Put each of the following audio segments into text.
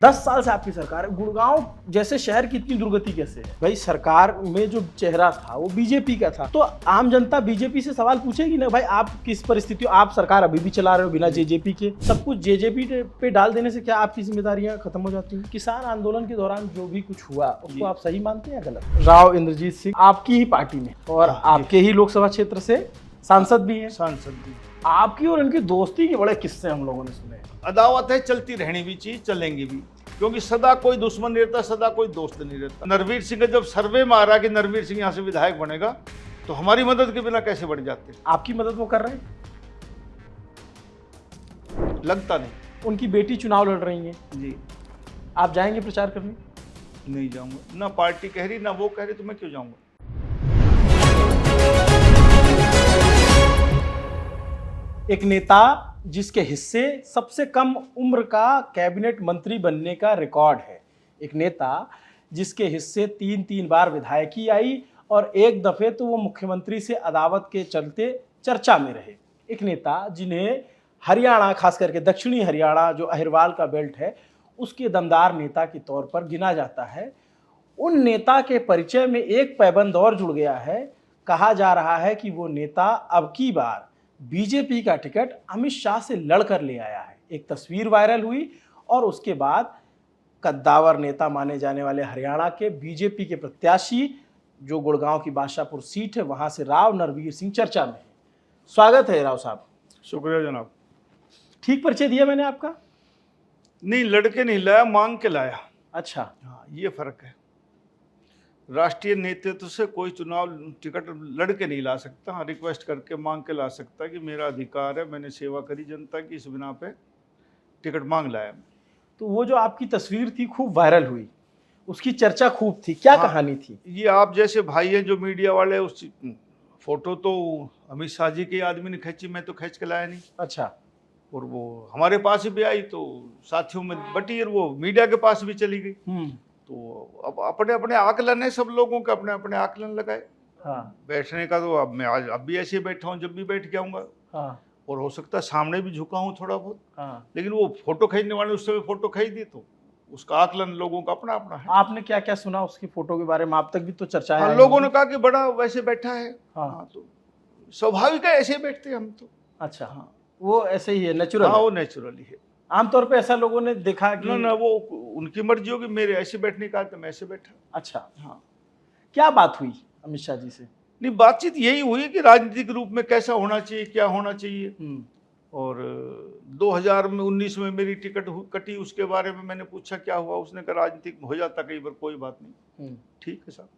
10 साल से आपकी सरकार है। गुड़गांव जैसे शहर की इतनी दुर्गति कैसे है? भाई सरकार में जो चेहरा था वो बीजेपी का था, तो आम जनता बीजेपी से सवाल पूछेगी ना, भाई आप किस परिस्थितियों, आप सरकार अभी भी चला रहे हो बिना जेजेपी के, सब कुछ जेजेपी पे डाल देने से क्या आपकी जिम्मेदारियां खत्म हो जाती हैं? किसान आंदोलन के दौरान जो भी कुछ हुआ उसको आप सही मानते हैं या गलत? राव इंद्रजीत सिंह आपकी ही पार्टी में और आपके ही लोकसभा क्षेत्र से सांसद भी हैं। सांसद भी आपकी और उनकी दोस्ती के बड़े किस्से हम लोगों ने सुने। अदावत है, चलती रहनी भी चाहिए, चलेंगी भी, क्योंकि सदा कोई दुश्मन नहीं रहता, सदा कोई दोस्त नहीं रहता। नरवीर सिंह का जब सर्वे में आ रहा कि नरवीर सिंह यहाँ से विधायक बनेगा, तो हमारी मदद के बिना कैसे बन जाते? आपकी मदद वो कर रहे हैं? लगता नहीं। उनकी बेटी चुनाव लड़ रही है जी, आप जाएंगे प्रचार करने? नहीं जाऊंगा, ना पार्टी कह रही ना वो कह रही, तो मैं क्यों जाऊंगा? एक नेता जिसके हिस्से सबसे कम उम्र का कैबिनेट मंत्री बनने का रिकॉर्ड है, एक नेता जिसके हिस्से 3 बार विधायकी आई और एक दफे तो वो मुख्यमंत्री से अदावत के चलते चर्चा में रहे, एक नेता जिन्हें हरियाणा, खास करके दक्षिणी हरियाणा जो अहिरवाल का बेल्ट है, उसके दमदार नेता के तौर पर गिना जाता है। उन नेता के परिचय में एक पैबंद और जुड़ गया है। कहा जा रहा है कि वो नेता अब की बार बीजेपी का टिकट अमित शाह से लड़कर ले आया है। एक तस्वीर वायरल हुई और उसके बाद कद्दावर नेता माने जाने वाले हरियाणा के बीजेपी के प्रत्याशी, जो गुड़गांव की बादशाहपुर सीट है, वहां से राव नरवीर सिंह चर्चा में है। स्वागत है राव साहब। शुक्रिया जनाब। ठीक परिचय दिया मैंने आपका? नहीं, लड़के नहीं लाया, मांग के लाया। अच्छा, हाँ, ये फर्क है। राष्ट्रीय नेतृत्व से कोई चुनाव टिकट लड़के नहीं ला सकता, हाँ रिक्वेस्ट करके मांग के ला सकता है कि मेरा अधिकार है, मैंने सेवा करी जनता की, इस बिना पे टिकट मांग लाया। तो वो जो आपकी तस्वीर थी खूब वायरल हुई, उसकी चर्चा खूब थी, क्या कहानी थी? ये आप जैसे भाई हैं जो मीडिया वाले, उस फोटो तो अमित शाह जी के आदमी ने खींची, मैं तो खींच के लाया नहीं। अच्छा, और वो हमारे पास भी आई तो साथियों में बटी और वो मीडिया के पास भी चली गई। तो अब अपने अपने आकलन है, सब लोगों के अपने अपने आकलन लगाए। हाँ, बैठने का तो अब मैं आज अब भी ऐसे ही बैठा हूँ, जब भी बैठ जाऊंगा। हाँ, और हो सकता है सामने भी झुका हूँ थोड़ा बहुत, हाँ। लेकिन वो फोटो खींचने वाले उस समय फोटो खींच दी, तो उसका आकलन लोगों का अपना अपना है। आपने क्या क्या सुना उसकी फोटो के बारे में? आप तक भी तो चर्चाएं हाँ, आई लोगों होंगी। ने कहा कि बड़ा वैसे बैठा है। हाँ। तो स्वाभाविक है, ऐसे ही बैठते हैं हम तो। अच्छा, हाँ, वो ऐसे ही है, नेचुरल हाँ, है। वो नेचुरली है। आमतौर पे ऐसा लोगों ने देखा कि ना वो उनकी मर्जी होगी, मेरे ऐसे बैठने का तो मैं ऐसे बैठा। अच्छा, हाँ, क्या बात हुई अमित शाह जी से? नहीं, बातचीत यही हुई कि राजनीतिक रूप में कैसा होना चाहिए, क्या होना चाहिए। और 2019 में मेरी टिकट कटी, उसके बारे में मैंने पूछा क्या हुआ, उसने कहा राजनीतिक हो जाता कई बार, कोई बात नहीं, ठीक है साहब।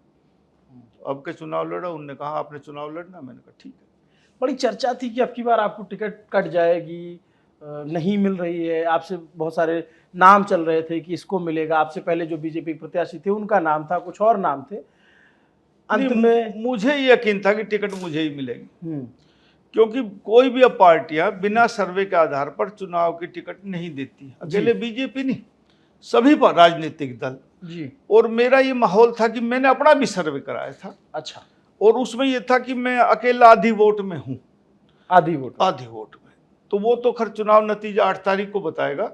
अब के चुनाव लड़ा, उनने कहा आपने चुनाव लड़ना, मैंने कहा ठीक है। बड़ी चर्चा थी कि अब की बार आपको टिकट कट जाएगी, नहीं मिल रही है। आपसे बहुत सारे नाम चल रहे थे कि इसको मिलेगा, आपसे पहले जो बीजेपी प्रत्याशी थे उनका नाम था, कुछ और नाम थे। अंत में मुझे यकीन था कि टिकट मुझे ही मिलेगी, क्योंकि कोई भी अब पार्टियां बिना सर्वे के आधार पर चुनाव की टिकट नहीं देती, अकेले बीजेपी नहीं, सभी पर राजनीतिक दल जी। और मेरा ये माहौल था कि मैंने अपना भी सर्वे कराया था। अच्छा, और उसमें ये था कि मैं अकेला आधी वोट में हूँ। आधी वोट में, तो वो तो खैर चुनाव नतीजा 8 तारीख को बताएगा।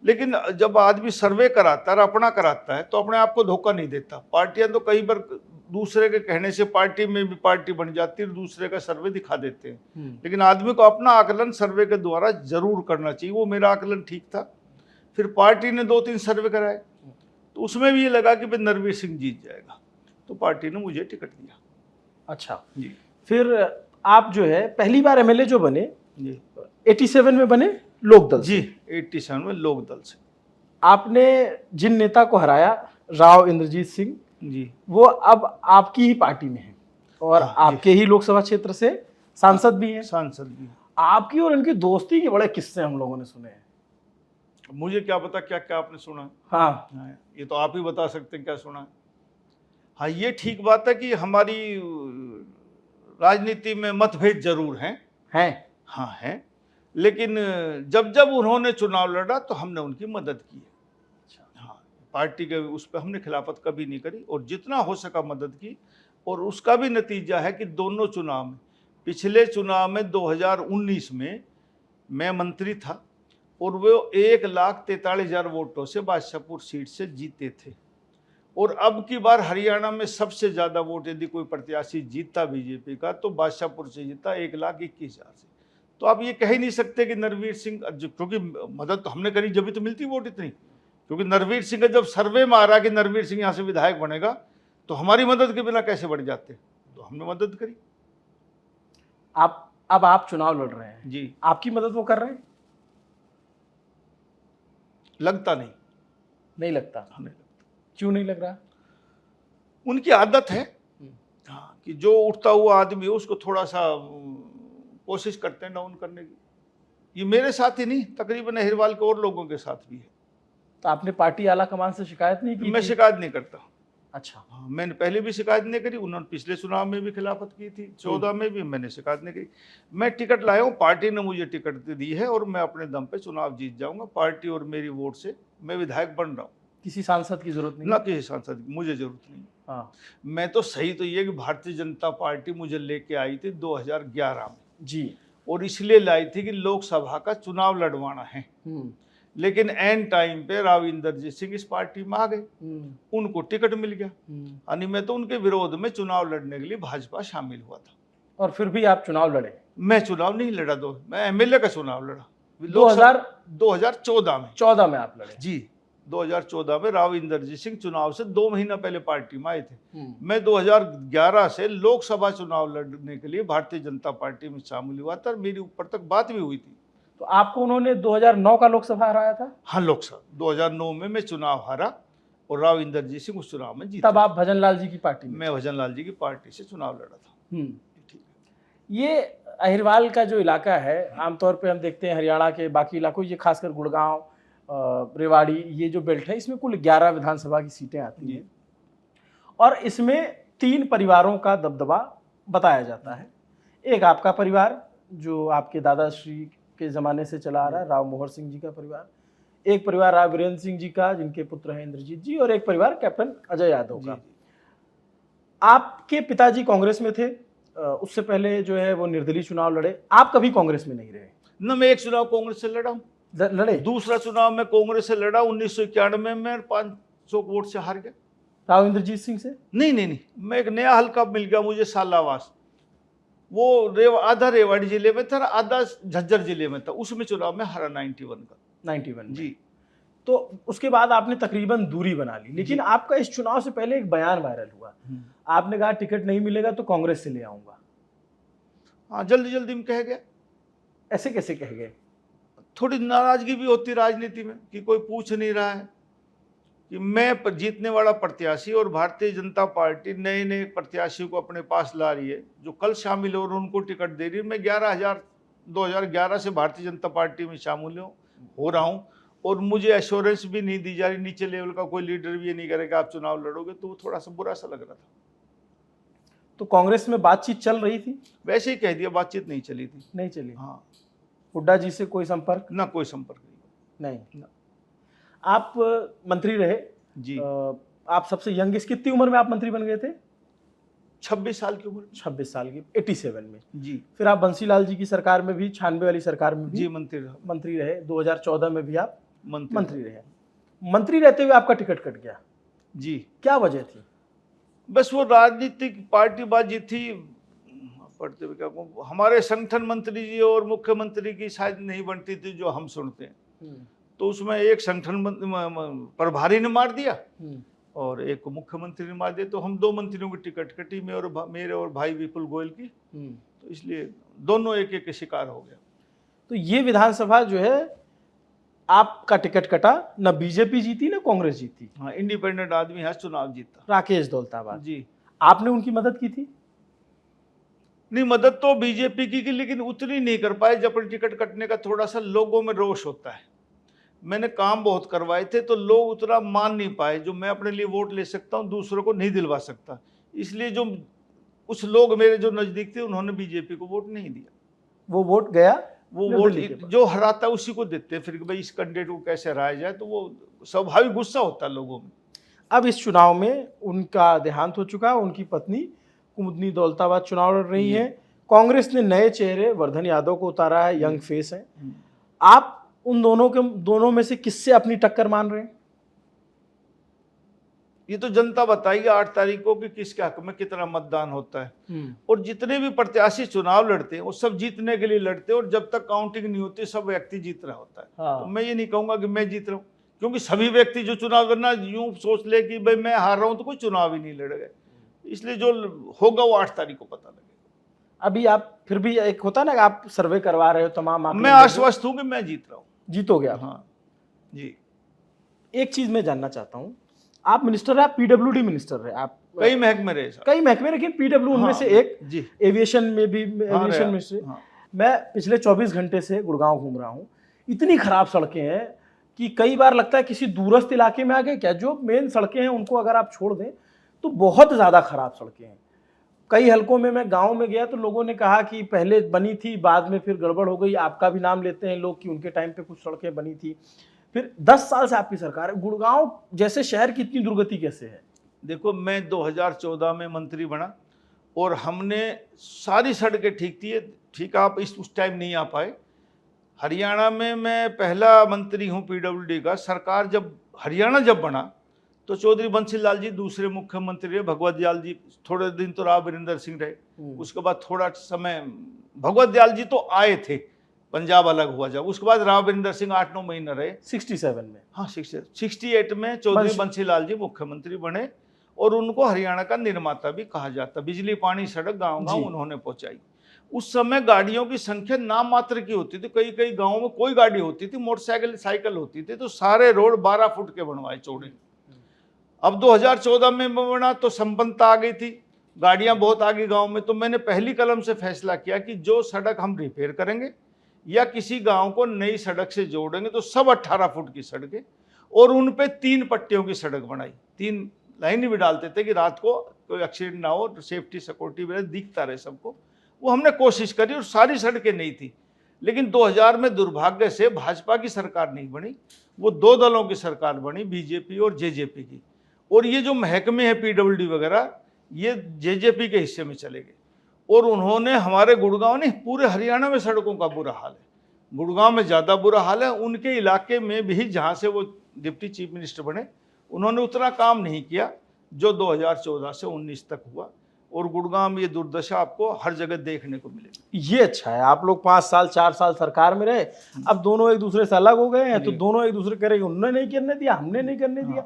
लेकिन जब आदमी सर्वे कराता है, अपना कराता है, तो अपने आप को धोखा नहीं देता। पार्टियां तो कई बार दूसरे के कहने से पार्टी में भी पार्टी बन जाती है, दूसरे का सर्वे दिखा देते हैं। लेकिन आदमी को अपना आकलन सर्वे के द्वारा जरूर करना चाहिए। वो मेरा आकलन ठीक था। फिर पार्टी ने 2-3 सर्वे कराए, तो उसमें भी ये लगा कि भाई नरवीर सिंह जीत जाएगा, तो पार्टी ने मुझे टिकट दिया। अच्छा जी। फिर आप जो है पहली बार एमएलए जो बने जी 87 में बने लोकदल से। जी 87 में लोकदल से। आपने जिन नेता को हराया, राव इंद्रजीत सिंह जी, वो अब आपकी ही पार्टी में है और आपके ही लोकसभा क्षेत्र से सांसद भी हैं। सांसद भी। आपकी और उनकी दोस्ती के बड़े किस्से हम लोगों ने सुने हैं। मुझे क्या पता क्या क्या आपने सुना। हाँ, ये तो आप ही बता सकते हैं क्या सुना है। हाँ, ये ठीक बात है कि हमारी राजनीति में मतभेद जरूर हैं। हाँ हैं, लेकिन जब जब उन्होंने चुनाव लड़ा तो हमने उनकी मदद की है। हाँ, पार्टी के उस पर हमने खिलाफत कभी नहीं करी और जितना हो सका मदद की। और उसका भी नतीजा है कि दोनों चुनाव में, पिछले चुनाव में 2019 में मैं मंत्री था, और वो 1,43,000 वोटों से बादशाहपुर सीट से जीते थे। और अब की बार हरियाणा में सबसे ज्यादा वोट यदि कोई प्रत्याशी जीता बीजेपी का तो बादशाहपुर से जीता 1,21,000 से। तो आप ये कह ही नहीं सकते कि नरवीर सिंह, क्योंकि मदद तो हमने करी जब तो मिलती वोट इतनी, क्योंकि नरवीर सिंह का जब सर्वे में आ रहा कि नरवीर सिंह यहाँ से विधायक बनेगा तो हमारी मदद के बिना कैसे बढ़ जाते, तो हमने मदद करी। अब आप चुनाव लड़ रहे हैं जी, आपकी मदद वो कर रहे हैं? लगता नहीं। नहीं लगता। हमें क्यों नहीं लग रहा? उनकी आदत है हाँ, कि जो उठता हुआ आदमी है उसको थोड़ा सा कोशिश करते हैं डाउन करने की। ये मेरे साथ ही नहीं, तकरीबन अहिरवाल के और लोगों के साथ भी है। तो आपने पार्टी आला कमान से शिकायत नहीं की मैं थी? शिकायत नहीं करता। अच्छा। हाँ, मैंने पहले भी शिकायत नहीं करी, उन्होंने पिछले चुनाव में भी खिलाफत की थी, 14 में भी मैंने शिकायत नहीं करी। मैं टिकट लाया हूँ, पार्टी ने मुझे टिकट दी है और मैं अपने दम पे चुनाव जीत जाऊंगा। पार्टी और मेरी वोट से मैं विधायक बन रहा हूँ। किसी सांसद की जरूरत नहीं? ना किसी सांसद की मुझे जरूरत नहीं। हाँ मैं तो सही तो ये कि भारतीय जनता पार्टी मुझे लेके आई थी 2011 में जी। और इसलिए लाई थी कि लोकसभा का चुनाव लड़वाना है। लेकिन एन टाइम पे राव इंदरजीत सिंह इस पार्टी में आ गए, उनको टिकट मिल गया। यानी मैं तो उनके विरोध में चुनाव लड़ने के लिए भाजपा शामिल हुआ था। और फिर भी आप चुनाव लड़े? मैं चुनाव नहीं लड़ा, मैं एमएलए का चुनाव लड़ा 2014 में आप लड़े? जी, 2014 में राव इंदरजीत सिंह चुनाव से 2 महीना पहले पार्टी में आए थे। मैं 2011 से लोकसभा चुनाव लड़ने के लिए भारतीय जनता पार्टी में शामिल हुआ था। मेरी ऊपर तक बात भी हुई थी। तो आपको उन्होंने 2009 का लोकसभा हराया था? हाँ, लोकसभा 2009 में मैं चुनाव हारा और राव इंदरजीत सिंह उस चुनाव में जीते। तब आप भजन लाल जी की पार्टी में? मैं भजन लाल जी की पार्टी से चुनाव लड़ा था। ठीक। ये अहिरवाल का जो इलाका है, आमतौर पे हम देखते हैं हरियाणा के बाकी इलाकों, ये खासकर गुड़गांव, रेवाड़ी, ये जो बेल्ट है, इसमें कुल 11 विधानसभा की सीटें आती हैं और इसमें 3 परिवारों का दबदबा बताया जाता है। एक आपका परिवार जो आपके दादाश्री के ज़माने से चला आ रहा है, राव मोहर सिंह जी का परिवार। एक परिवार राव वीरेंद्र सिंह जी का, जिनके पुत्र हैं इंद्रजीत जी, और एक परिवार कैप्टन अजय यादव का। आपके पिताजी कांग्रेस में थे, उससे पहले जो है वो निर्दलीय चुनाव लड़े। आप कभी कांग्रेस में नहीं रहे? न, मैं एक चुनाव कांग्रेस से लड़ा हूँ। लड़े? दूसरा चुनाव में कांग्रेस से लड़ा 1991 में, 500 वोट से हार गया। राव इंद्रजीत सिंह से? नहीं, मैं एक नया हल्का मिल गया मुझे, सालावास। वो आधा रेवाड़ी जिले में था, आधा झज्जर जिले में था। उसमें चुनाव में हारा 91 का। 91 जी। तो उसके बाद आपने तकरीबन दूरी बना ली, लेकिन आपका इस चुनाव से पहले एक बयान वायरल हुआ। आपने कहा टिकट नहीं मिलेगा तो कांग्रेस से ले आऊंगा। हाँ, जल्दी में कह गया। ऐसे कैसे कह गए? थोड़ी नाराजगी भी होती राजनीति में कि कोई पूछ नहीं रहा है कि मैं जीतने वाला प्रत्याशी और भारतीय जनता पार्टी नए प्रत्याशियों को अपने पास ला रही है, जो कल शामिल हो और उनको टिकट दे रही है। मैं 2011 से भारतीय जनता पार्टी में शामिल हो रहा हूँ और मुझे एश्योरेंस भी नहीं दी जा रही, नीचे लेवल का कोई लीडर भी ये नहीं करेगा आप चुनाव लड़ोगे, तो वो थोड़ा सा बुरा सा लग रहा था। तो कांग्रेस में बातचीत चल रही थी? वैसे ही कह दिया, बातचीत नहीं चली थी। नहीं चली? हाँ। हुड्डा जी से कोई संपर्क? ना, कोई संपर्क नहीं। आप मंत्री रहे जी। आप सबसे यंगेस्ट, कितनी उम्र में आप मंत्री बन गए थे? 26 साल की उम्र। 26 साल की, 87 में जी। फिर आप बंसीलाल जी की सरकार में भी, 96 वाली सरकार में भी जी मंत्री रहे। 2014 में भी आप मंत्री रहे। मंत्री रहते हुए आपका टिकट कट गया जी। क्या वजह थी? बस वो राजनीतिक पार्टीबाजी थी। पढ़ते हुए क्या कहूँ, हमारे संगठन मंत्री जी और मुख्यमंत्री की शायद नहीं बनती थी जो हम सुनते हैं। तो उसमें एक संगठन प्रभारी ने मार दिया और एक को मुख्यमंत्री ने मार दिया। तो हम 2 मंत्रियों की टिकट कटी, मेरे और भाई विपुल गोयल की। तो इसलिए दोनों एक के शिकार हो गया। तो ये विधानसभा जो है आपका टिकट कटा, न बीजेपी जीती न कांग्रेस जीती। हाँ, इंडिपेंडेंट आदमी है, चुनाव जीता, राकेश दौलताबाद जी। आपने उनकी मदद की थी? नहीं, मदद तो बीजेपी की लेकिन उतनी नहीं कर पाए। जब टिकट कटने का थोड़ा सा लोगों में रोष होता है। मैंने काम बहुत करवाए थे तो लोग उतना मान नहीं पाए। जो मैं अपने लिए वोट ले सकता हूँ दूसरों को नहीं दिलवा सकता, इसलिए जो उस लोग मेरे जो नजदीक थे उन्होंने बीजेपी को वोट नहीं दिया। वो वोट गया, वो वोट जो हराता उसी को देते हैं। फिर भाई इस कैंडिडेट को कैसे हराया जाए, तो वो स्वाभाविक गुस्सा होता है लोगों में। अब इस चुनाव में उनका देहांत हो चुका, उनकी पत्नी कुमुदनी दौलताबाद चुनाव लड़ रही हैं। कांग्रेस ने नए चेहरे वर्धन यादव को उतारा है, यंग फेस है। आप उन दोनों में से किससे अपनी टक्कर मान रहे हैं? ये तो जनता बताएगी 8 तारीख को कि किसके हक में कितना मतदान होता है। और जितने भी प्रत्याशी चुनाव लड़ते हैं वो सब जीतने के लिए लड़ते हैं, और जब तक काउंटिंग नहीं होती सब व्यक्ति जीत रहा होता है। हाँ। तो मैं ये नहीं कहूंगा कि मैं जीत रहा हूँ, क्योंकि सभी व्यक्ति जो चुनाव लड़ना यूं सोच ले कि भाई मैं हार रहा हूं तो कोई चुनाव ही नहीं लड़ेगा। इसलिए जो होगा वो 8 तारीख को पता लगेगा। अभी आप फिर भी एक होता है ना, आप सर्वे करवा रहे हो तमाम, मैं आश्वस्त हूं कि मैं जीत रहा हूँ। जीतोगे आप? हाँ जी। एक चीज मैं जानना चाहता हूँ, आप मिनिस्टर रहे, आप पीडब्ल्यूडी मिनिस्टर रहे, आप कई महकमे रहे साहब। कई महकमे, लेकिन पीडब्ल्यू उनमें से एक जी। एविएशन में भी, हाँ, एविएशन मिनिस्ट्री। हाँ। मैं पिछले 24 घंटे से गुड़गांव घूम रहा हूँ, इतनी खराब सड़कें हैं कि कई बार लगता है किसी दूरस्थ इलाके में आ गए क्या। जो मेन सड़कें हैं उनको अगर आप छोड़ दें तो बहुत ज़्यादा खराब सड़कें हैं। कई हलकों में मैं गांव में गया तो लोगों ने कहा कि पहले बनी थी, बाद में फिर गड़बड़ हो गई। आपका भी नाम लेते हैं लोग कि उनके टाइम पे कुछ सड़कें बनी थी, फिर 10 साल से आपकी सरकार है। गुड़गांव जैसे शहर की इतनी दुर्गति कैसे है? देखो, मैं 2014 में मंत्री बना और हमने सारी सड़कें ठीक थी। ठीक, आप उस टाइम नहीं आ पाए। हरियाणा में मैं पहला मंत्री हूँ पीडब्ल्यूडी का। सरकार जब हरियाणा जब बना तो चौधरी बंसी लाल जी दूसरे मुख्यमंत्री रहे, भगवत दयाल जी थोड़े दिन तो राव वीरेंद्र सिंह रहे। उसके बाद थोड़ा समय भगवत दयाल जी तो आए थे, पंजाब अलग हुआ जब। उसके बाद राव वीरेंद्र सिंह 8-9 महीने रहे 67 में। हाँ, 68 में चौधरी बंसी लाल जी मुख्यमंत्री बने और उनको हरियाणा का निर्माता भी कहा जाता। बिजली पानी सड़क गाँव गाँव उन्होंने पहुंचाई। उस समय गाड़ियों की संख्या नाम मात्र की होती थी। कई कई गाँवों में कोई गाड़ी होती थी, मोटरसाइकिल साइकिल होती थी। तो सारे रोड 12 फुट के बनवाए चौड़े। अब 2014 में बना तो संपन्नता आ गई थी, गाड़ियां बहुत आ गई गाँव में। तो मैंने पहली कलम से फैसला किया कि जो सड़क हम रिपेयर करेंगे या किसी गांव को नई सड़क से जोड़ेंगे तो सब 18 फुट की सड़कें, और उन पे 3 पट्टियों की सड़क बनाई। 3 लाइन भी डालते थे कि रात को कोई एक्सीडेंट ना हो, सेफ्टी सिक्योरिटी वगैरह दिखता रहे सबको। वो हमने कोशिश करी और सारी सड़कें नहीं थी। लेकिन 2000 में दुर्भाग्य से भाजपा की सरकार नहीं बनी, वो 2 दलों की सरकार बनी, बीजेपी और जेजेपी की। और ये जो महकमे हैं पीडब्ल्यूडी वगैरह, ये जेजेपी के हिस्से में चले गए। और उन्होंने हमारे गुड़गांव नहीं, पूरे हरियाणा में सड़कों का बुरा हाल है। गुड़गांव में ज़्यादा बुरा हाल है। उनके इलाके में भी जहाँ से वो डिप्टी चीफ मिनिस्टर बने, उन्होंने उतना काम नहीं किया जो 2014 से 19 तक हुआ। और गुड़गांव में ये दुर्दशा आपको हर जगह देखने को मिलेगी। ये अच्छा है, आप लोग 5 साल 4 साल सरकार में रहे, अब दोनों एक दूसरे से अलग हो गए हैं, तो दोनों एक दूसरे करेंगे, उन्होंने नहीं करने दिया, हमने नहीं करने दिया।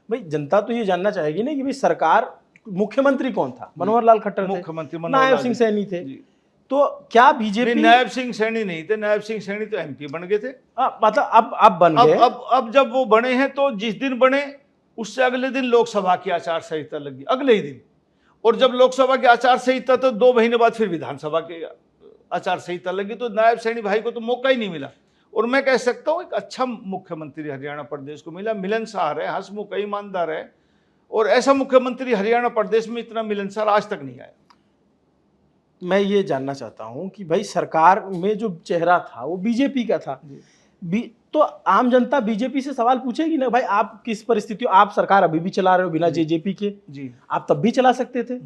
भाई जनता तो ये जानना चाहेगी ना कि भाई सरकार, मुख्यमंत्री कौन था? मनोहर लाल खट्टर थे, मुख्यमंत्री नायब सिंह सैनी थे। तो क्या बीजेपी? नायब सिंह सैनी नहीं थे, नायब सिंह सैनी तो एमपी बन गए थे। मतलब अब बन गए। अब जब वो बने हैं तो जिस दिन बने उससे अगले दिन लोकसभा की आचार संहिता लगी, अगले ही दिन। और जब लोकसभा की आचार संहिता तो 2 महीने बाद फिर विधानसभा की आचार संहिता लगी। तो नायब सैनी भाई को तो मौका ही नहीं मिला। और मैं कह सकता हूँ एक अच्छा मुख्यमंत्री हरियाणा प्रदेश को मिला, मिलनसार है, हंसमुख है, ईमानदार है। और ऐसा मुख्यमंत्री हरियाणा प्रदेश में इतना मिलनसार आज तक नहीं आया। मैं ये जानना चाहता हूँ कि भाई सरकार में जो चेहरा था वो बीजेपी का था, तो आम जनता बीजेपी से सवाल पूछेगी ना, भाई आप किस परिस्थितियों, आप सरकार अभी भी चला रहे हो बिना जेजेपी के जी, आप तब भी चला सकते थे,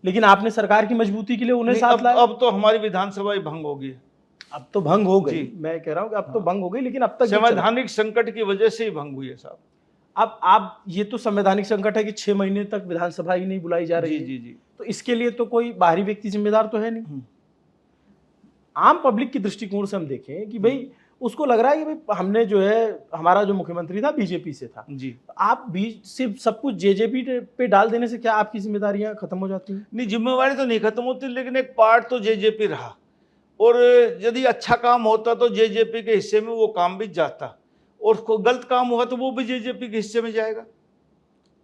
लेकिन आपने सरकार की मजबूती के लिए उन्हें साथ लाया। अब तो हमारी विधानसभा भंग होगी। अब तो भंग हो गई, मैं कह रहा हूँ कि अब तो भंग हो गई, लेकिन अब तक संवैधानिक संकट की वजह से ही भंग हुई है साहब। अब आप, ये तो संवैधानिक संकट है कि 6 महीने तक विधानसभा ही नहीं बुलाई जा रही है। जी। तो इसके लिए तो कोई बाहरी व्यक्ति जिम्मेदार तो है नहीं। आम पब्लिक की दृष्टिकोण से हम देखें कि भाई उसको लग रहा है कि भाई हमने जो है, हमारा जो मुख्यमंत्री था बीजेपी से था जी, आप भी सिर्फ सब कुछ जेजेपी पे डाल देने से क्या आपकी जिम्मेदारियां खत्म हो जाती हैं? नहीं, जिम्मेवारी तो नहीं खत्म होती, लेकिन एक पार्ट तो जेजेपी रहा। और यदि अच्छा काम होता तो जेजेपी के हिस्से में वो काम भी जाता, और कोई गलत काम हुआ तो वो भी जेजेपी के हिस्से में जाएगा।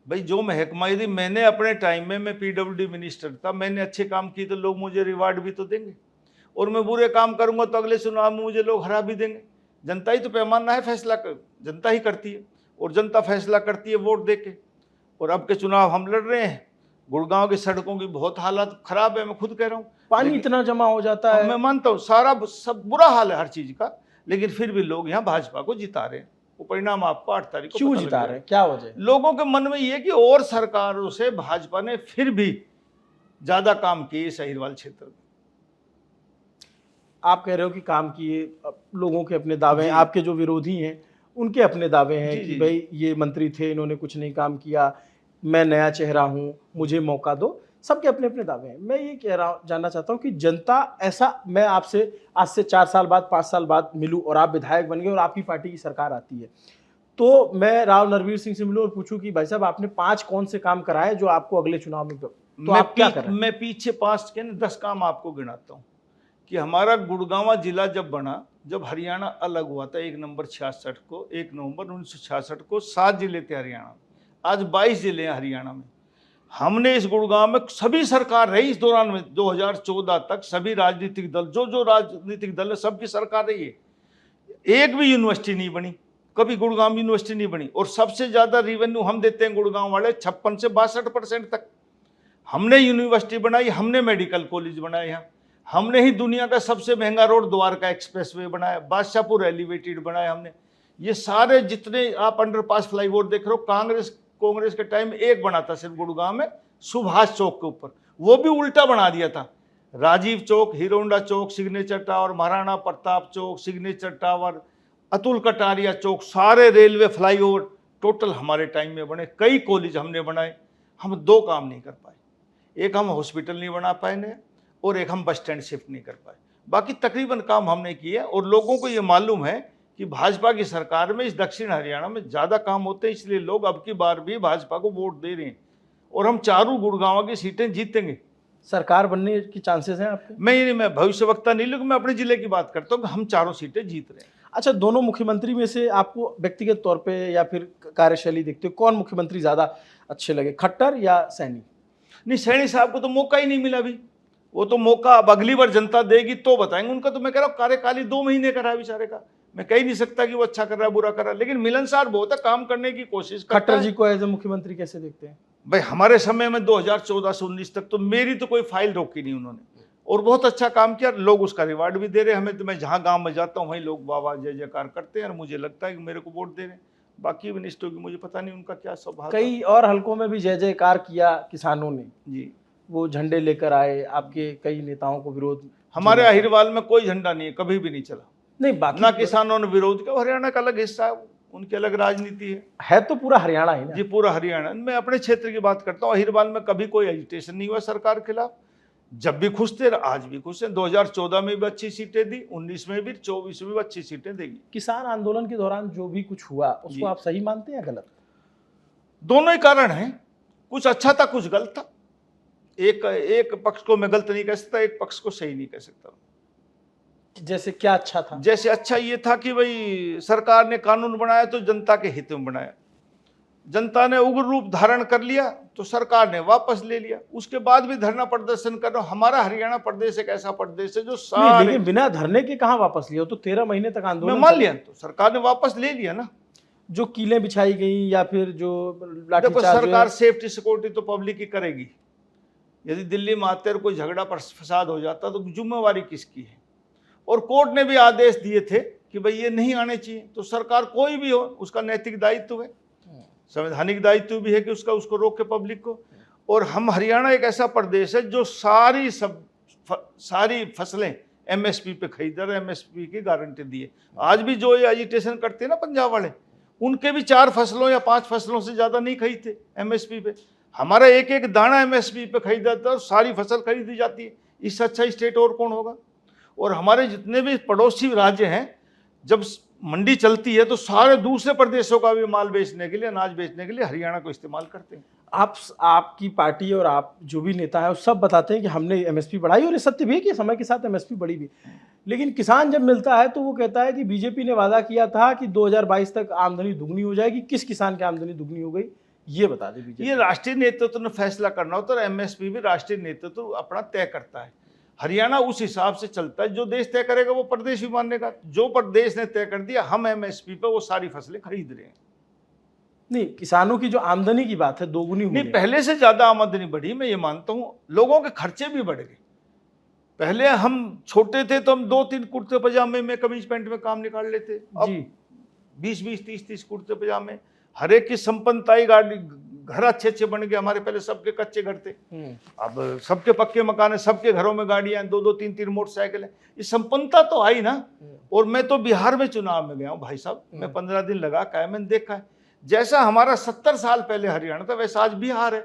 भाई जो महकमा, यदि मैंने अपने टाइम में, मैं पीडब्ल्यूडी मिनिस्टर था, मैंने अच्छे काम किए तो लोग मुझे रिवार्ड भी तो देंगे, और मैं बुरे काम करूंगा तो अगले चुनाव में मुझे लोग हरा भी देंगे। जनता ही तो पैमाना है, फैसला जनता ही करती है, और जनता फैसला करती है वोट देके। और अब के चुनाव हम लड़ रहे हैं, गुड़गांव की सड़कों की बहुत हालत खराब है, मैं खुद कह रहा हूँ। पानी इतना जमा हो जाता है, मैं मानता हूँ सारा सब बुरा हाल है हर चीज का, लेकिन फिर भी लोग यहाँ भाजपा को जिता रहे हैं। वो परिणाम आपको 8 तारीख को क्यों जिता रहे हैं, क्या वजह? लोगों के मन में ये कि और सरकारों से भाजपा ने फिर भी ज्यादा काम किए इस अहिरवाल क्षेत्र में। आप कह रहे हो कि काम किए, लोगों के अपने दावे हैं, आपके जो विरोधी हैं उनके अपने दावे हैं कि भाई ये मंत्री थे, इन्होंने कुछ नहीं काम किया, मैं नया चेहरा हूं, मुझे मौका दो। सबके अपने अपने दावे हैं। मैं ये कह रहा जानना चाहता हूं कि जनता ऐसा, मैं आपसे आज से 4 साल बाद 5 साल बाद मिलूं और आप विधायक बन गए और आपकी पार्टी की सरकार आती है, तो मैं राव नरवीर सिंह से मिलूं और पूछूं कि भाई साहब आपने 5 कौन से काम कराए जो आपको अगले चुनाव में, तो आप क्या कर रहे हैं? मैं पीछे 5 के 10 काम आपको गिनाता हूँ कि हमारा गुड़गांव जिला जब बना, जब हरियाणा अलग हुआ था 1 नवंबर 1966 को 7 जिले थे हरियाणा, आज 22 जिले हैं हरियाणा में। हमने इस गुड़गांव में सभी सरकार रही इस दौरान में, 2014 तक सभी राजनीतिक दल, जो राजनीतिक दल है सबकी सरकार रही है। एक भी यूनिवर्सिटी नहीं बनी, कभी गुड़गांव यूनिवर्सिटी नहीं बनी। और सबसे ज्यादा रेवेन्यू हम देते हैं गुड़गांव वाले, 56 से 62% तक। हमने यूनिवर्सिटी बनाई, हमने मेडिकल कॉलेज बनाए यहाँ, हमने ही दुनिया का सबसे महंगा रोड द्वारका एक्सप्रेसवे बनाया, बादशाहपुर एलिवेटेड बनाया हमने। ये सारे जितने आप अंडरपास फ्लाईओवर देख रहे हो, कांग्रेस के टाइम में एक बना था सिर्फ गुड़गांव में, सुभाष चौक के ऊपर, वो भी उल्टा बना दिया था। राजीव चौक, हीरो होंडा चौक, सिग्नेचर टावर, महाराणा प्रताप चौक, सिग्नेचर टावर, अतुल कटारिया चौक, सारे रेलवे फ्लाईओवर टोटल हमारे टाइम में बने। कई कॉलेज हमने बनाए। हम 2 काम नहीं कर पाए, एक हम हॉस्पिटल नहीं बना पाए नया, और एक हम बस स्टैंड शिफ्ट नहीं कर पाए। बाकी तकरीबन काम हमने किए। और लोगों को ये मालूम है कि भाजपा की सरकार में इस दक्षिण हरियाणा में ज़्यादा काम होते हैं, इसलिए लोग अब की बार भी भाजपा को वोट दे रहे हैं और हम चारों गुड़गांव की सीटें जीतेंगे। सरकार बनने की चांसेस हैं आपके? मैं भविष्यवक्ता नहीं, लेकिन मैं अपने जिले की बात करता हूँ कि हम चारों सीटें जीत रहे हैं। अच्छा, दोनों मुख्यमंत्री में से आपको व्यक्तिगत तौर पे या फिर कार्यशैली देखते हो कौन मुख्यमंत्री ज्यादा अच्छे लगे, खट्टर या सैनी? नहीं, सैनी साहब को तो मौका ही नहीं मिला अभी। वो तो मौका अब अगली बार जनता देगी तो बताएंगे। उनका तो मैं कह रहा हूँ कार्यकाल ही 2 महीने का रहा है बेचारे का। मैं कह ही नहीं सकता कि वो अच्छा कर रहा है बुरा कर रहा है, लेकिन मिलनसार बहुत है, काम करने की कोशिश करता है। खट्टर जी को एज ए मुख्यमंत्री कैसे देखते हैं? भाई हमारे समय में 2014 से 19 तक तो मेरी तो कोई फाइल रोकी नहीं उन्होंने, और बहुत अच्छा काम किया। लोग उसका रिवार्ड भी दे रहे हैं हमें। तो मैं जहाँ गाँव में जाता हूँ वहीं लोग बाबा जय जयकार करते हैं और मुझे लगता है कि मेरे को वोट दे रहे हैं। बाकी मिनिस्टरों की मुझे पता नहीं उनका क्या स्वभाव। कई और हलकों में भी जय जयकार किया किसानों ने जी, वो झंडे लेकर आए, आपके कई नेताओं को विरोध। हमारे अहिरवाल में कोई झंडा नहीं है, कभी भी नहीं चला। नहीं, बाकी ना किसानों ने विरोध किया। हरियाणा का अलग हिस्सा है, उनकी अलग राजनीति है तो पूरा हरियाणा ही ना। जी, पूरा हरियाणा। मैं अपने क्षेत्र की बात करता हूँ, अहिरवाल में कभी कोई एजिटेशन नहीं हुआ सरकार के खिलाफ। जब भी खुश थे, आज भी खुश हैं। 2014 में भी अच्छी सीटें दी, 19 में भी, 24 में भी अच्छी सीटें देगी। किसान आंदोलन के दौरान जो भी कुछ हुआ उसको आप सही मानते हैं या गलत? दोनों ही कारण हैं, कुछ अच्छा था कुछ गलत था। एक पक्ष को मैं गलत नहीं कह सकता, एक पक्ष को सही नहीं कह सकता। जैसे क्या अच्छा था? जैसे अच्छा ये था कि भाई सरकार ने कानून बनाया तो जनता के हित में बनाया। जनता ने उग्र रूप धारण कर लिया तो सरकार ने वापस ले लिया। उसके बाद भी धरना प्रदर्शन कर रहा हूं। हमारा हरियाणा प्रदेश एक ऐसा प्रदेश है जो सारे, लेकिन बिना धरने के कहां वापस लिया? तो 13 महीने तक आंदोलन मैं मान लिया, तो सरकार ने वापस ले लिया ना। जो कीलें बिछाई गई या फिर जो देखो, सरकार सेफ्टी सिक्योरिटी तो पब्लिक ही करेगी। यदि दिल्ली में आते और कोई झगड़ा फसाद हो जाता तो जिम्मेवारी किसकी है? और कोर्ट ने भी आदेश दिए थे कि भाई ये नहीं आने चाहिए। तो सरकार कोई भी हो उसका नैतिक दायित्व है, संवैधानिक दायित्व भी है कि उसको रोके पब्लिक को। और हम हरियाणा एक ऐसा प्रदेश है जो सारी फसलें एमएसपी पे खरीद रहे, एमएसपी की गारंटी दी है। आज भी जो ये एजिटेशन करते हैं ना पंजाब वाले, उनके भी 4 फसलों या 5 फसलों से ज्यादा नहीं खरीदते एमएसपी पे। हमारा एक एक दाना एमएसपी पे खरीदा जाता है और सारी फसल खरीदी जाती है। इससे अच्छा स्टेट और कौन होगा? और हमारे जितने भी पड़ोसी राज्य हैं, जब मंडी चलती है तो सारे दूसरे प्रदेशों का भी माल बेचने के लिए, अनाज बेचने के लिए हरियाणा को इस्तेमाल करते हैं। आपकी पार्टी और आप जो भी नेता है वो सब बताते हैं कि हमने एमएसपी बढ़ाई, और ये सत्य भी है कि समय के साथ एमएसपी बढ़ी भी। लेकिन किसान जब मिलता है तो वो कहता है कि बीजेपी ने वादा किया था कि 2022 तक आमदनी दुगनी हो जाएगी। किस किसान की आमदनी दुगनी हो गई, ये बता दें बीजेपी। ये राष्ट्रीय नेतृत्व ने फैसला करना होता है और एमएसपी भी राष्ट्रीय नेतृत्व अपना तय करता है। हरियाणा उस हिसाब से चलता है, जो देश तय करेगा वो प्रदेश भी मानेगा। जो प्रदेश ने तय कर दिया, हम एमएसपी पे वो सारी फसलें खरीद रहे हैं। नहीं, किसानों की जो आमदनी की बात है दोगुनी हुई नहीं, पहले से ज्यादा आमदनी बढ़ी, मैं ये मानता हूँ। लोगों के खर्चे भी बढ़ गए। पहले हम छोटे थे तो हम 2-3 कुर्ते पजामे में, कमीज पैंट में काम निकाल लेते। अब 20-20, 30-30 कुर्ते पजामे। हर एक की संपन्नताई घर अच्छे अच्छे बन गए हमारे, पहले सबके कच्चे घर थे, अब सबके पक्के मकान है, सबके घरों में गाड़ियां, 2-2 3-3 मोटरसाइकिल है। ये संपन्नता तो आई ना। और मैं तो बिहार में चुनाव में गया हूँ भाई साहब, मैं 15 दिन लगा का है, मैंने देखा है जैसा हमारा 70 साल पहले हरियाणा था वैसा आज बिहार है।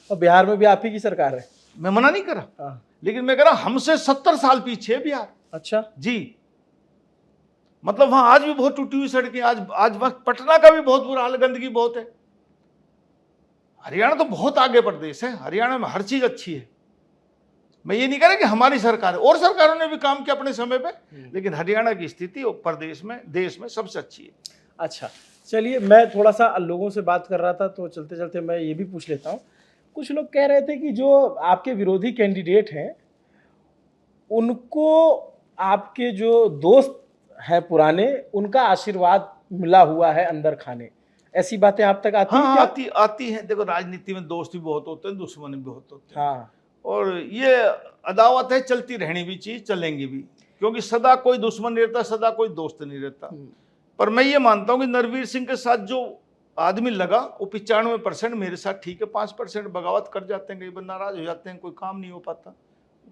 और बिहार में भी आप ही की सरकार है। मैं मना नहीं कर रहा, लेकिन मैं कह रहा हमसे 70 साल पीछे है बिहार। अच्छा जी, मतलब वहां आज भी बहुत टूटी हुई सड़कें, आज वक्त पटना का भी बहुत बुरा हाल, गंदगी बहुत है। हरियाणा तो बहुत आगे प्रदेश है, हरियाणा में हर चीज अच्छी है। मैं ये नहीं कह रहा कि हमारी सरकार है, और सरकारों ने भी काम किया अपने समय पे, लेकिन हरियाणा की स्थिति प्रदेश में, देश में सबसे अच्छी है। अच्छा चलिए, मैं थोड़ा सा लोगों से बात कर रहा था तो चलते चलते मैं ये भी पूछ लेता हूँ। कुछ लोग कह रहे थे कि जो आपके विरोधी कैंडिडेट हैं उनको आपके जो दोस्त हैं पुराने, उनका आशीर्वाद मिला हुआ है अंदर खाने, ऐसी बातें आप तक आती हैं क्या? आती हैं। देखो राजनीति में दोस्त भी बहुत होते हैं, दुश्मन भी बहुत होते हैं। हाँ, और ये अदावत है, चलती रहनी भी चीज, चलेंगी भी, क्योंकि सदा कोई दुश्मन नहीं रहता, सदा कोई दोस्त नहीं रहता। पर मैं ये मानता हूं कि नरवीर सिंह के साथ जो आदमी लगा वो 95% मेरे साथ ठीक है, 5% बगावत कर जाते हैं, कई बार नाराज हो जाते हैं, कोई काम नहीं हो पाता,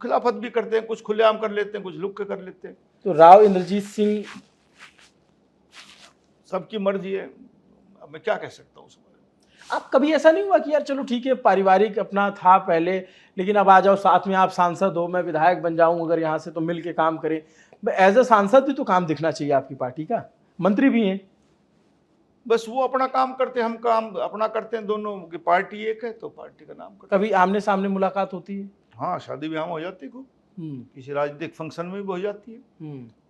खिलाफत भी करते हैं, कुछ खुलेआम कर लेते हैं, कुछ लुक के कर लेते हैं। तो राव इंद्रजीत सिंह, सबकी मर्जी है, अब मैं क्या कह सकता हूँ। आप कभी ऐसा नहीं हुआ कि यार चलो ठीक है पारिवारिक अपना था पहले, लेकिन अब आ जाओ साथ में, आप सांसद हो, मैं विधायक बन जाऊं अगर यहाँ से, तो मिल के काम करें। एज अ सांसद भी तो काम दिखना चाहिए आपकी पार्टी का, मंत्री भी हैं। बस वो अपना काम करते हैं, हम काम अपना करते हैं, दोनों की पार्टी एक है तो पार्टी का नाम करते हैं। कभी आमने सामने मुलाकात होती है? हाँ, शादी ब्याह में हो जाती है, किसी राजनीतिक फंक्शन में भी हो जाती है।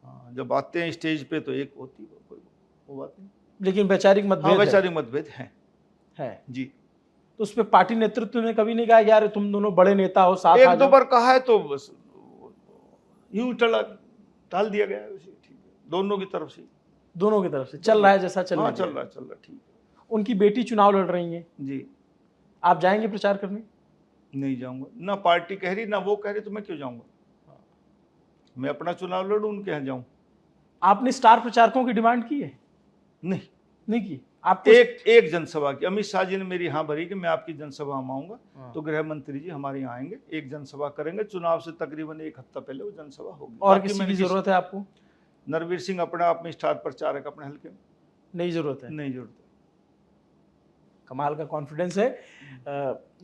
हाँ, जब आते हैं स्टेज पे तो एक होती है, कोई वो बात नहीं। लेकिन वैचारिक मतभेद? हाँ, वैचारिक मतभेद है जी। तो उस पे पार्टी नेतृत्व ने कभी नहीं कहा यार तुम दोनों बड़े नेता हो, साथ एक दो बार कहा है तो बस यूं टाल दिया गया है, ठीक है, दोनों की तरफ से चल रहा है जैसा चल रहा है। चल रहा है, ठीक है। उनकी बेटी चुनाव लड़ रही है जी, आप जाएंगे प्रचार करने? नहीं जाऊंगा, ना पार्टी कह रही ना वो कह रही, तो मैं क्यों जाऊंगा? मैं अपना चुनाव लड़ूं, उनके यहाँ जाऊं। आपने स्टार प्रचारकों की डिमांड की है? नहीं की। आप एक जनसभा की, अमित शाह जी ने मेरी हाँ भरी कि मैं आपकी जनसभा में आऊंगा, तो गृह मंत्री जी हमारे यहाँ आएंगे, एक जनसभा करेंगे, चुनाव से तकरीबन 1 हफ्ता पहले वो जनसभा होगी। और किसी की जरूरत है आपको? नरवीर सिंह अपने आप में स्टार प्रचारक अपने हल्के में, नहीं जरूरत है। नहीं जरूरत है। कमाल का कॉन्फिडेंस है।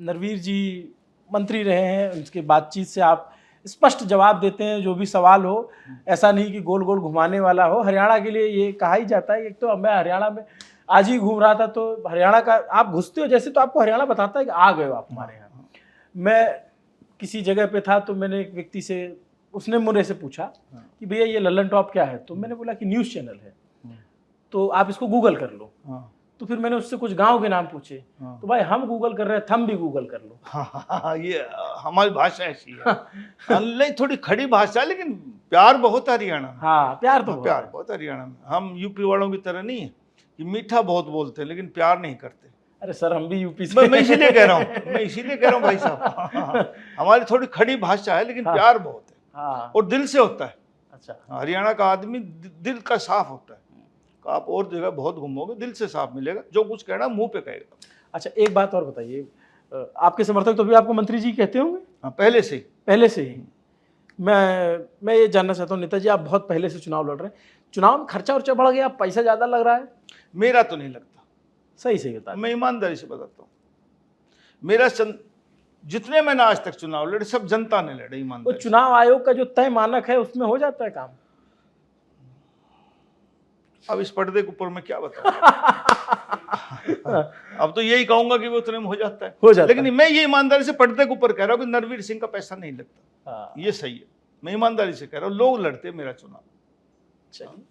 नरवीर जी मंत्री रहे हैं, उनकी बातचीत से आप स्पष्ट जवाब देते हैं जो भी सवाल हो, ऐसा नहीं कि गोल गोल घुमाने वाला हो। हरियाणा के लिए ये कहा ही जाता है, एक तो मैं हरियाणा में आज ही घूम रहा था तो हरियाणा का आप घुसते हो जैसे तो आपको हरियाणा बताता है कि आ गए हो आप हमारे यहाँ। मैं किसी जगह पे था तो मैंने एक व्यक्ति से, उसने मुझे से पूछा कि भैया ये लल्लन टॉप क्या है, तो मैंने बोला कि न्यूज़ चैनल है, तो आप इसको गूगल कर लो। तो फिर मैंने उससे कुछ गांव के नाम पूछे, तो भाई हम गूगल कर रहे हैं, थम भी गूगल कर लो। ये हमारी भाषा ऐसी है। नहीं, थोड़ी खड़ी भाषा, लेकिन प्यार बहुत हरियाणा में। हाँ, प्यार तो प्यार बहुत हरियाणा में। हम यूपी वालों की तरह नहीं है कि मीठा बहुत बोलते हैं लेकिन प्यार नहीं करते। अरे सर हम भी यूपी से। मैं इसीलिए कह रहा हूँ भाई साहब, हमारी थोड़ी खड़ी भाषा है लेकिन प्यार बहुत है, और दिल से होता है। अच्छा, हरियाणा का आदमी दिल का साफ होता है। आप और जगह बहुत घूमोगे, दिल से साफ मिलेगा, जो कुछ कहना मुंह पे कहेगा। अच्छा, एक बात और बताइए, आपके समर्थक तो भी आपको मंत्री जी कहते होंगे? हाँ, पहले से ही। मैं ये जानना चाहता हूँ नेताजी, आप बहुत पहले से चुनाव लड़ रहे हैं, चुनाव में खर्चा वर्चा बढ़ गया, पैसा ज्यादा लग रहा है? मेरा तो नहीं लगता। सही बता, मैं ईमानदारी से बताता हूँ, मेरा जितने मैंने आज तक चुनाव लड़े सब जनता ने लड़े ईमानदारी। वो चुनाव आयोग का जो तय मानक है उसमें हो जाता है काम? अब इस पर्दे के ऊपर मैं क्या बताऊं। अब तो यही कहूंगा कि वो उतने में हो जाता है, लेकिन मैं ये ईमानदारी से पर्दे के ऊपर कह रहा हूँ कि नरवीर सिंह का पैसा नहीं लगता। ये सही है, मैं ईमानदारी से कह रहा हूँ, लोग लड़ते मेरा चुनाव। चलिए,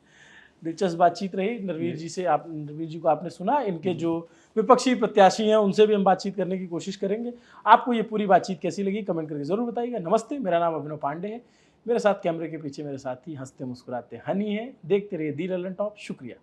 दिलचस्प बातचीत रही नरवीर जी से। नरवीर जी को आपने सुना, इनके जो विपक्षी प्रत्याशी हैं उनसे भी हम बातचीत करने की कोशिश करेंगे। आपको ये पूरी बातचीत कैसी लगी कमेंट करके जरूर बताइएगा। नमस्ते, मेरा नाम अभिनव पांडे है, मेरे साथ कैमरे के पीछे मेरे साथी हंसते मुस्कुराते हनी है। देखते रहिए दी लल्लन टॉप। शुक्रिया।